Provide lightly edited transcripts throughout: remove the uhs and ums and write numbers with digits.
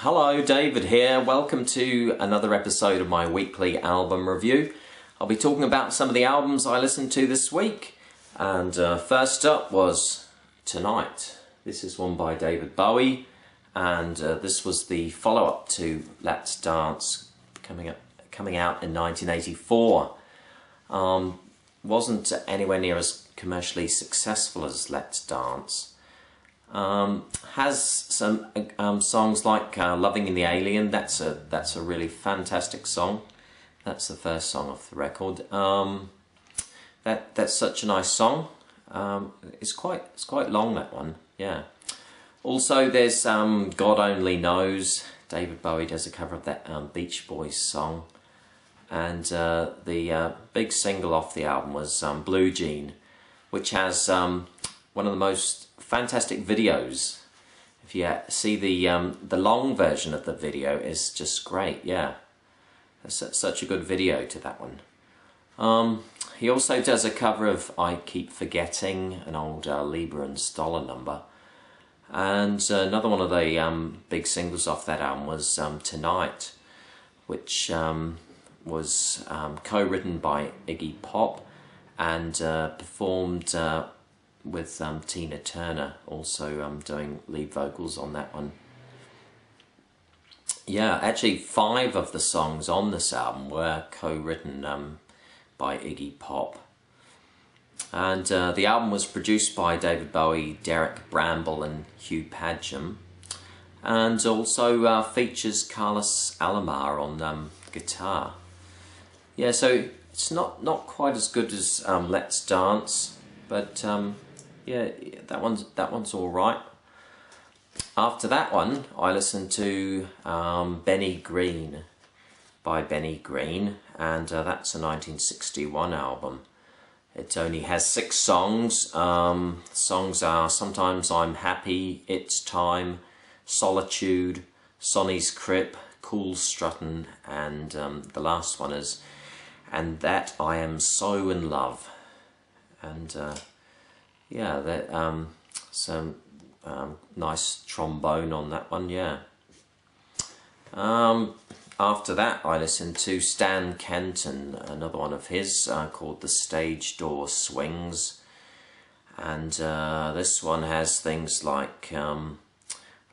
Hello, David here. Welcome to another episode of my weekly album review. I'll be talking about some of the albums I listened to this week. And first up was Tonight. This is one by David Bowie, and this was the follow-up to Let's Dance, coming out in 1984. Wasn't anywhere near as commercially successful as Let's Dance. Has some songs like Loving in the Alien. That's a really fantastic song. That's the first song off the record. That's such a nice song. It's quite long, that one. Yeah. Also, there's God Only Knows. David Bowie does a cover of that Beach Boys song, and the big single off the album was Blue Jean, which has one of the most fantastic videos. If you see the long version of the video, is just great. Yeah, that's such a good video to that one. He also does a cover of I Keep Forgetting, an old Lieber and Stoller number, and another one of the big singles off that album was Tonight, which was co-written by Iggy Pop and performed with Tina Turner, also doing lead vocals on that one. Yeah, actually 5 of the songs on this album were co-written by Iggy Pop. And the album was produced by David Bowie, Derek Bramble and Hugh Padgham, and also features Carlos Alomar on guitar. Yeah, so it's not quite as good as Let's Dance, but yeah, that one's all right. After that one, I listened to Benny Green by Benny Green, and that's a 1961 album. It only has 6 songs. Songs are Sometimes I'm Happy, It's Time, Solitude, Sonny's Crip, Cool Struttin', and the last one is And That I Am So In Love. And yeah, that some nice trombone on that one, yeah. After that, I listened to Stan Kenton, another one of his, called The Stage Door Swings. And this one has things like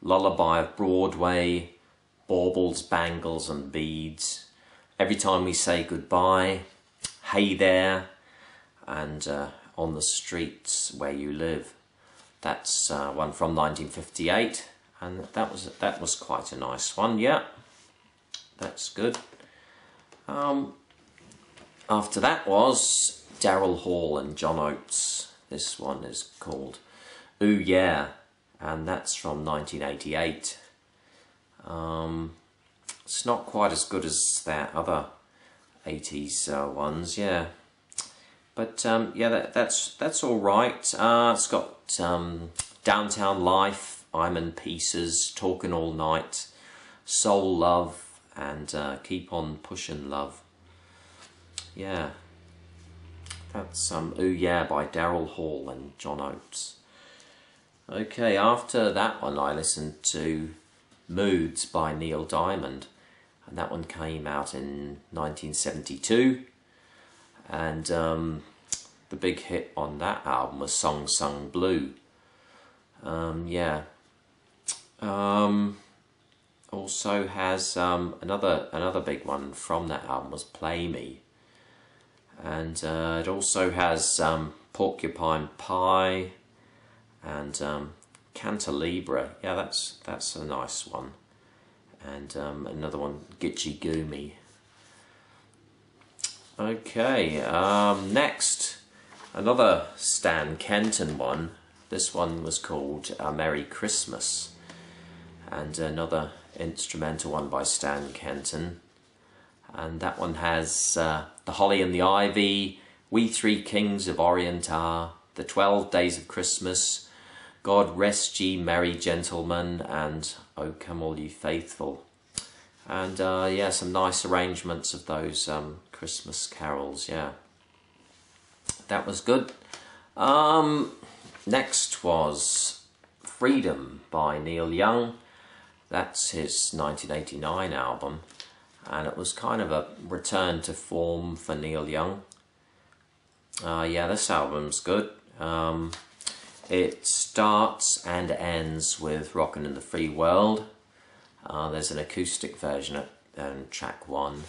Lullaby of Broadway, Baubles, Bangles and Beads, Every Time We Say Goodbye, Hey There, and On the Streets Where You Live. That's one from 1958, and that was quite a nice one. Yeah, that's good. After that was Daryl Hall and John Oates. This one is called Ooh Yeah, and that's from 1988. It's not quite as good as their other 80s ones, yeah. But yeah, that's all right. It's got Downtown Life, I'm in Pieces, Talking All Night, Soul Love, and Keep On Pushing Love. Yeah, that's Ooh Yeah by Daryl Hall and John Oates. Okay, after that one I listened to Moods by Neil Diamond, and that one came out in 1972. And the big hit on that album was Song Sung Blue. Yeah. Also has another big one from that album was Play Me. And it also has Porcupine Pie and Cantilever. Yeah, that's a nice one. And another one, Gitchy Goomy. Okay, next, another Stan Kenton one. This one was called Merry Christmas, and another instrumental one by Stan Kenton. And that one has The Holly and the Ivy, We Three Kings of Orient Are, The 12 Days of Christmas, God Rest Ye Merry Gentlemen, and O Come All Ye Faithful. And yeah, some nice arrangements of those Christmas carols, yeah. That was good. Next was Freedom by Neil Young, That's his 1989 album, and it was kind of a return to form for Neil Young. Yeah, this album's good. It starts and ends with Rockin' in the Free World. There's an acoustic version at track 1,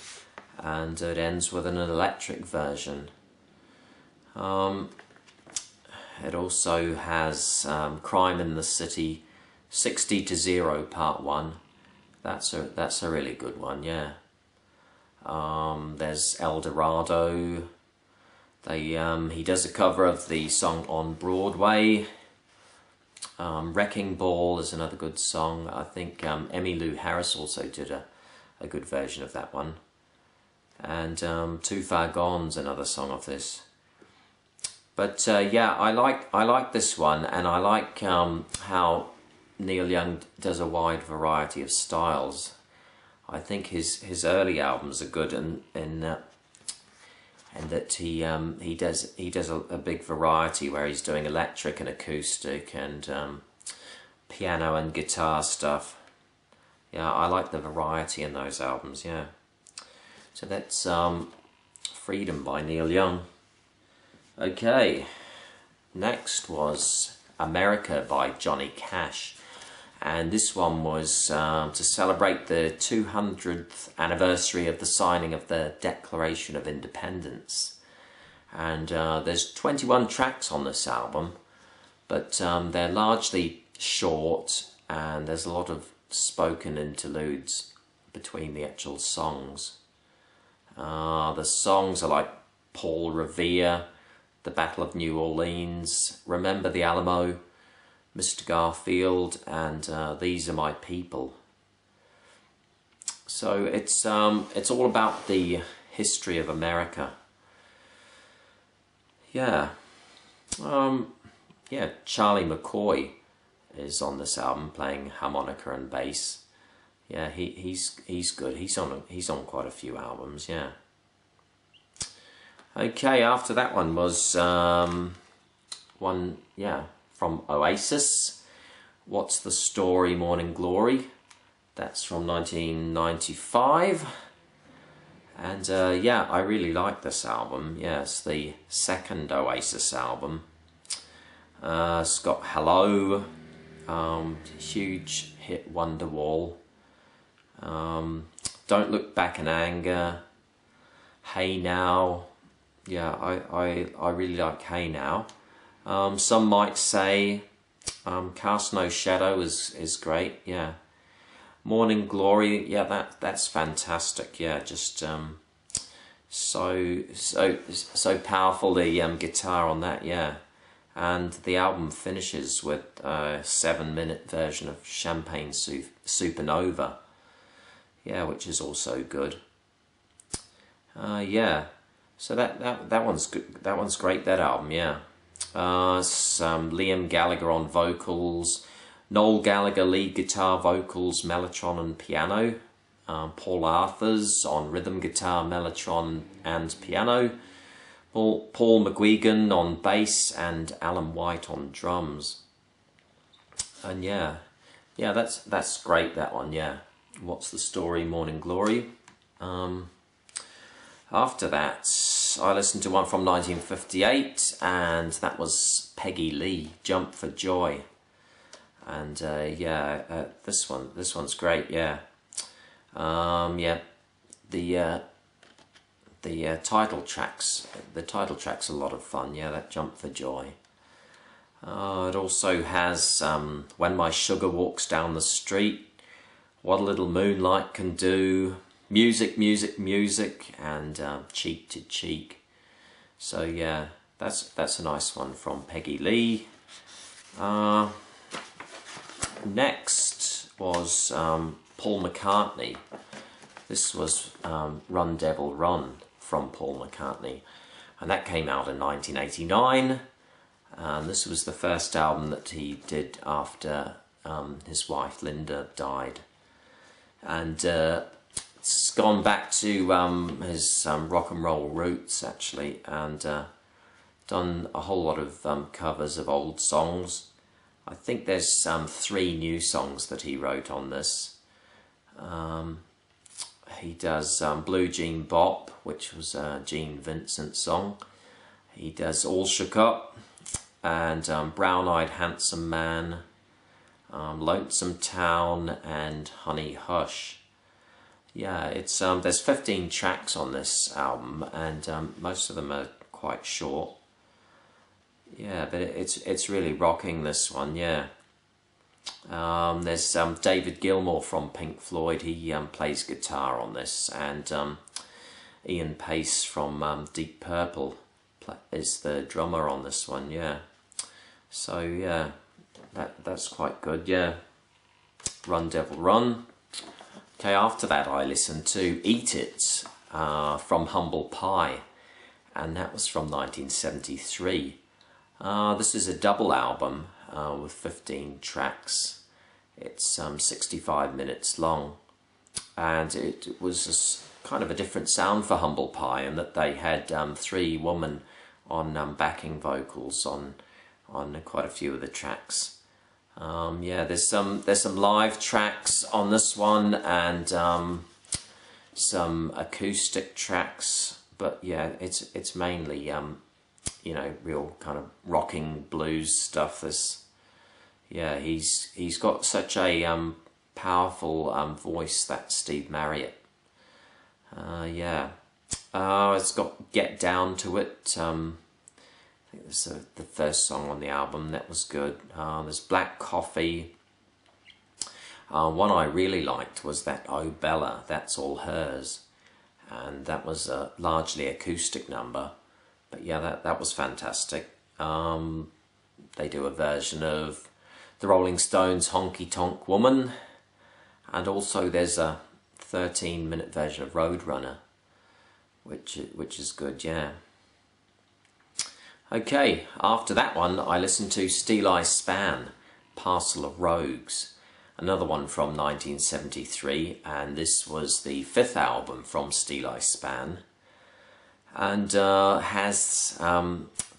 and it ends with an electric version. It also has Crime in the City 60 to 0 Part 1. That's a really good one, yeah. There's El Dorado. He does a cover of the song On Broadway. Wrecking Ball is another good song. I think Emmylou Harris also did a good version of that one. And Too Far Gone's another song of this. But yeah, I like this one, and I like how Neil Young does a wide variety of styles. I think his early albums are good, and that he does a big variety where he's doing electric and acoustic and piano and guitar stuff. Yeah, I like the variety in those albums. Yeah, so that's Freedom by Neil Young. Okay, next was America by Johnny Cash, and this one was to celebrate the 200th anniversary of the signing of the Declaration of Independence. And there's 21 tracks on this album, but they're largely short, and there's a lot of spoken interludes between the actual songs. The songs are like Paul Revere, The Battle of New Orleans, Remember the Alamo, Mr. Garfield, and These Are My People. So it's all about the history of America. Yeah. Yeah, Charlie McCoy is on this album playing harmonica and bass. Yeah, he's good. He's on quite a few albums, yeah. Okay, after that one was one, yeah, from Oasis, What's the Story, Morning Glory. That's from 1995. And yeah, I really like this album. Yeah, it's the second Oasis album. It's got Hello, huge hit Wonderwall, Don't Look Back in Anger, Hey Now. Yeah, I really like Hey Now. Some might say Cast No Shadow is great, yeah. Morning Glory, yeah, that's fantastic, yeah, just so powerful, the guitar on that, yeah. And the album finishes with a 7-minute version of Champagne Supernova, yeah, which is also good. Yeah, so that one's good. That one's great. That album, yeah. Some Liam Gallagher on vocals, Noel Gallagher lead guitar, vocals, mellotron and piano. Paul Arthurs on rhythm guitar, mellotron and piano. Paul McGuigan on bass and Alan White on drums. And yeah, that's great, that one, yeah. What's the Story, Morning Glory. After that, I listened to one from 1958, and that was Peggy Lee, Jump for Joy. And yeah, this one's great, yeah. Yeah, the title track's a lot of fun, yeah, that Jump for Joy. It also has When My Sugar Walks Down the Street, What a Little Moonlight Can Do, Music, Music, Music, and Cheek to Cheek. So yeah, that's a nice one from Peggy Lee. Next was Paul McCartney. This was Run Devil Run from Paul McCartney, and that came out in 1989. This was the first album that he did after his wife Linda died, and it's gone back to his rock and roll roots, actually, and done a whole lot of covers of old songs. I think there's 3 new songs that he wrote on this. He does Blue Jean Bop, which was a Gene Vincent song. He does All Shook Up, and Brown Eyed Handsome Man, Lonesome Town, and Honey Hush. Yeah, it's there's 15 tracks on this album, and most of them are quite short. Yeah, but it's really rocking, this one. Yeah. There's David Gilmour from Pink Floyd. He plays guitar on this, and Ian Pace from Deep Purple is the drummer on this one. Yeah. So yeah, that's quite good. Yeah. Run Devil Run. Okay, after that I listened to Eat It from Humble Pie, and that was from 1973. This is a double album with 15 tracks. It's 65 minutes long, and it was kind of a different sound for Humble Pie, in that they had 3 women on backing vocals on quite a few of the tracks. Yeah, there's some live tracks on this one, and some acoustic tracks, but yeah, it's mainly you know, real kind of rocking blues stuff. Yeah, he's got such a powerful voice, that Steve Marriott. Yeah, it's got Get Down to It. I think this is the first song on the album. That was good. There's Black Coffee. One I really liked was that Oh Bella, That's All Hers, and that was a largely acoustic number. But yeah, that was fantastic. They do a version of the Rolling Stones' Honky Tonk Woman, and also there's a 13-minute version of Roadrunner, which is good. Yeah. Okay, after that one I listened to Steeleye Span, Parcel of Rogues, another one from 1973, and this was the 5th album from Steeleye Span, and has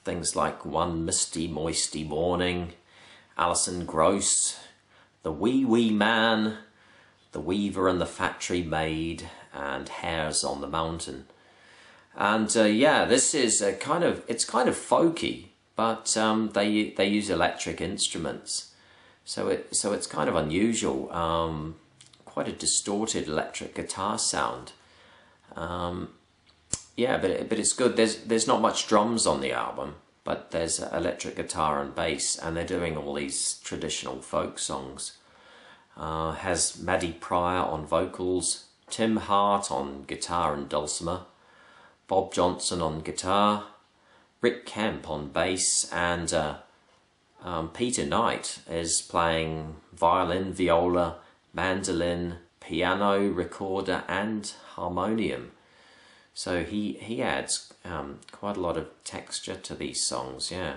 things like One Misty Moisty Morning, Alison Gross, The Wee Wee Man, The Weaver and the Factory Maid, and Hares on the Mountain. And yeah, this is it's kind of folky, but they use electric instruments, so it's kind of unusual. Quite a distorted electric guitar sound. Yeah, but it's good. There's not much drums on the album, but there's electric guitar and bass, and they're doing all these traditional folk songs. Has Maddie Pryor on vocals, Tim Hart on guitar and dulcimer, Bob Johnson on guitar, Rick Kemp on bass, and Peter Knight is playing violin, viola, mandolin, piano, recorder, and harmonium. So he adds quite a lot of texture to these songs. Yeah.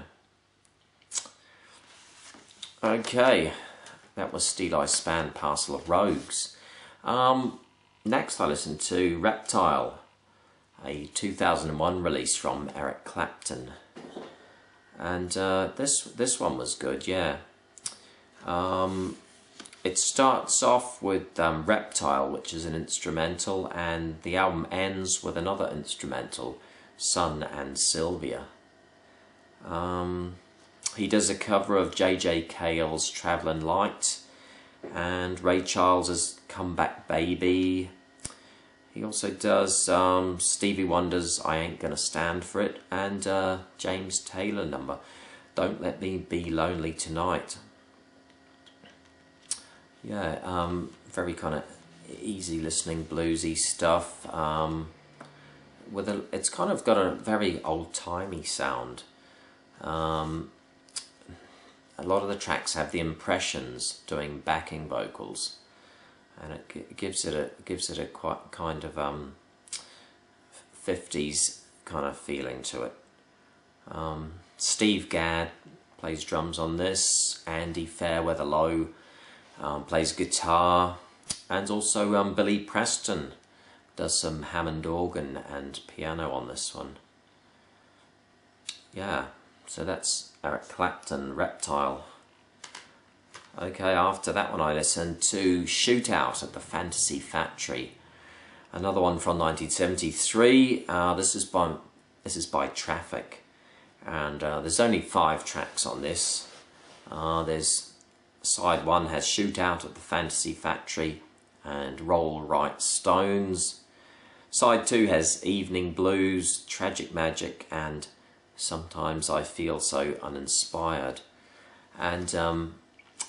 Okay, that was Steeleye Span, Parcel of Rogues. Next I listened to Reptile, a 2001 release from Eric Clapton, and this one was good. Yeah. It starts off with Reptile, which is an instrumental, and the album ends with another instrumental, Sun and Sylvia. He does a cover of J.J. Cale's Travelin' Light, and Ray Charles' Comeback Baby. He also does Stevie Wonder's I Ain't Gonna Stand For It, and James Taylor number, Don't Let Me Be Lonely Tonight. Yeah, very kind of easy listening bluesy stuff. It's kind of got a very old-timey sound. A lot of the tracks have the Impressions doing backing vocals, and it gives it a quite kind of 50s kind of feeling to it. Steve Gadd plays drums on this. Andy Fairweather Lowe plays guitar, and also Billy Preston does some Hammond organ and piano on this one. Yeah, so that's Eric Clapton, Reptile. Okay, after that one I listened to Shootout at the Fantasy Factory. Another one from 1973. This is by Traffic, and there's only 5 tracks on this. There's side 1 has Shootout at the Fantasy Factory and Roll Right Stones. Side 2 has Evening Blues, Tragic Magic, and Sometimes I Feel So Uninspired. And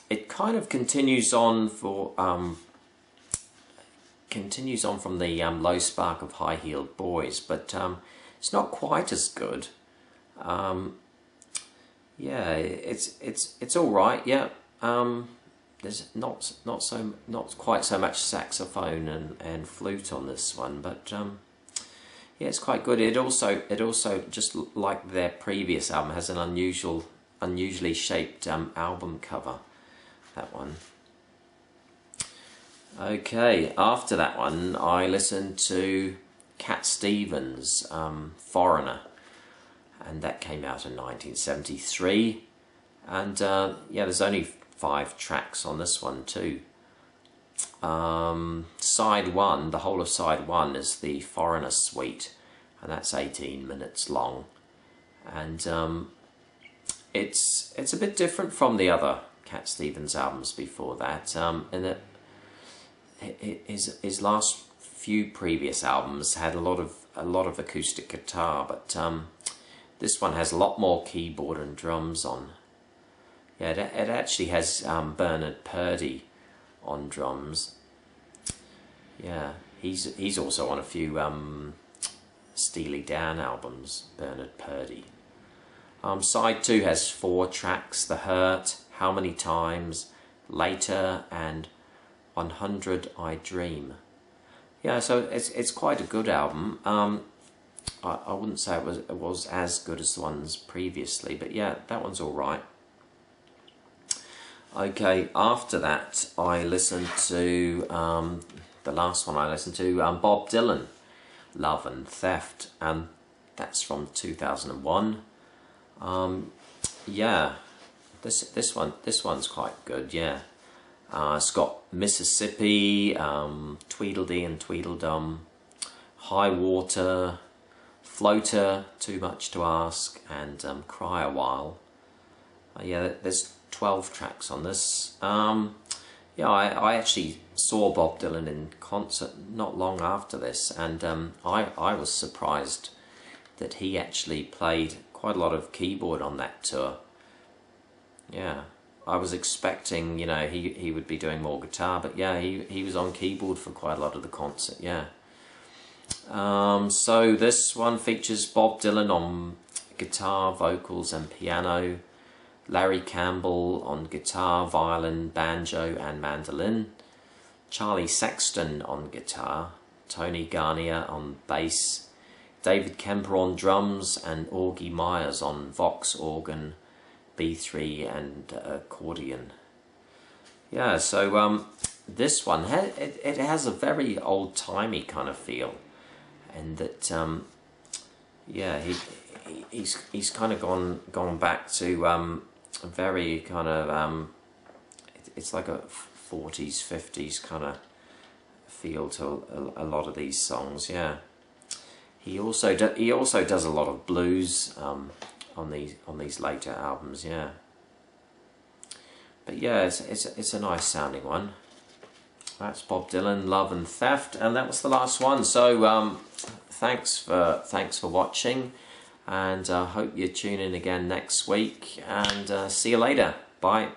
it kind of continues on from the Low Spark of High Heeled Boys, but it's not quite as good. Yeah, it's all right. Yeah, there's not quite so much saxophone and flute on this one, but yeah, it's quite good. It also just like their previous album has an unusually shaped album cover. That one. Okay, after that one I listened to Cat Stevens' Foreigner, and that came out in 1973, and yeah, there's only 5 tracks on this one too. Side 1, the whole of side 1 is the Foreigner Suite, and that's 18 minutes long, and it's a bit different from the other Cat Stevens albums before that, in that his last few previous albums had a lot of acoustic guitar, but this one has a lot more keyboard and drums on. Yeah, it actually has Bernard Purdie on drums. Yeah, he's also on a few Steely Dan albums, Bernard Purdie. Side 2 has 4 tracks: The Hurt, How Many Times, Later, and 100 I Dream. Yeah, so it's quite a good album. I wouldn't say it was as good as the ones previously, but yeah, that one's all right. Okay, after that I listened to the last one I listened to, Bob Dylan, Love and Theft, and that's from 2001. Yeah, this one's quite good. Yeah, it's got Mississippi, Tweedledee and Tweedledum, High Water, Floater, Too Much to Ask, and Cry a While. Yeah, there's 12 tracks on this. Yeah, I actually saw Bob Dylan in concert not long after this, and I was surprised that he actually played quite a lot of keyboard on that tour. Yeah, I was expecting, you know, he would be doing more guitar, but yeah, he was on keyboard for quite a lot of the concert. Yeah. So this one features Bob Dylan on guitar, vocals, and piano, Larry Campbell on guitar, violin, banjo, and mandolin, Charlie Sexton on guitar, Tony Garnier on bass, David Kemper on drums, and Augie Myers on Vox organ, B3, and accordion. Yeah, so this one it has a very old-timey kind of feel, and that yeah, he's kind of gone back to a very kind of it's like a 40s 50s kind of feel to a lot of these songs. Yeah, he also does a lot of blues on these later albums. Yeah, but yeah, it's a nice sounding one. That's Bob Dylan, Love and Theft, and that was the last one. So thanks for watching, and I hope you tune in again next week, and see you later. Bye.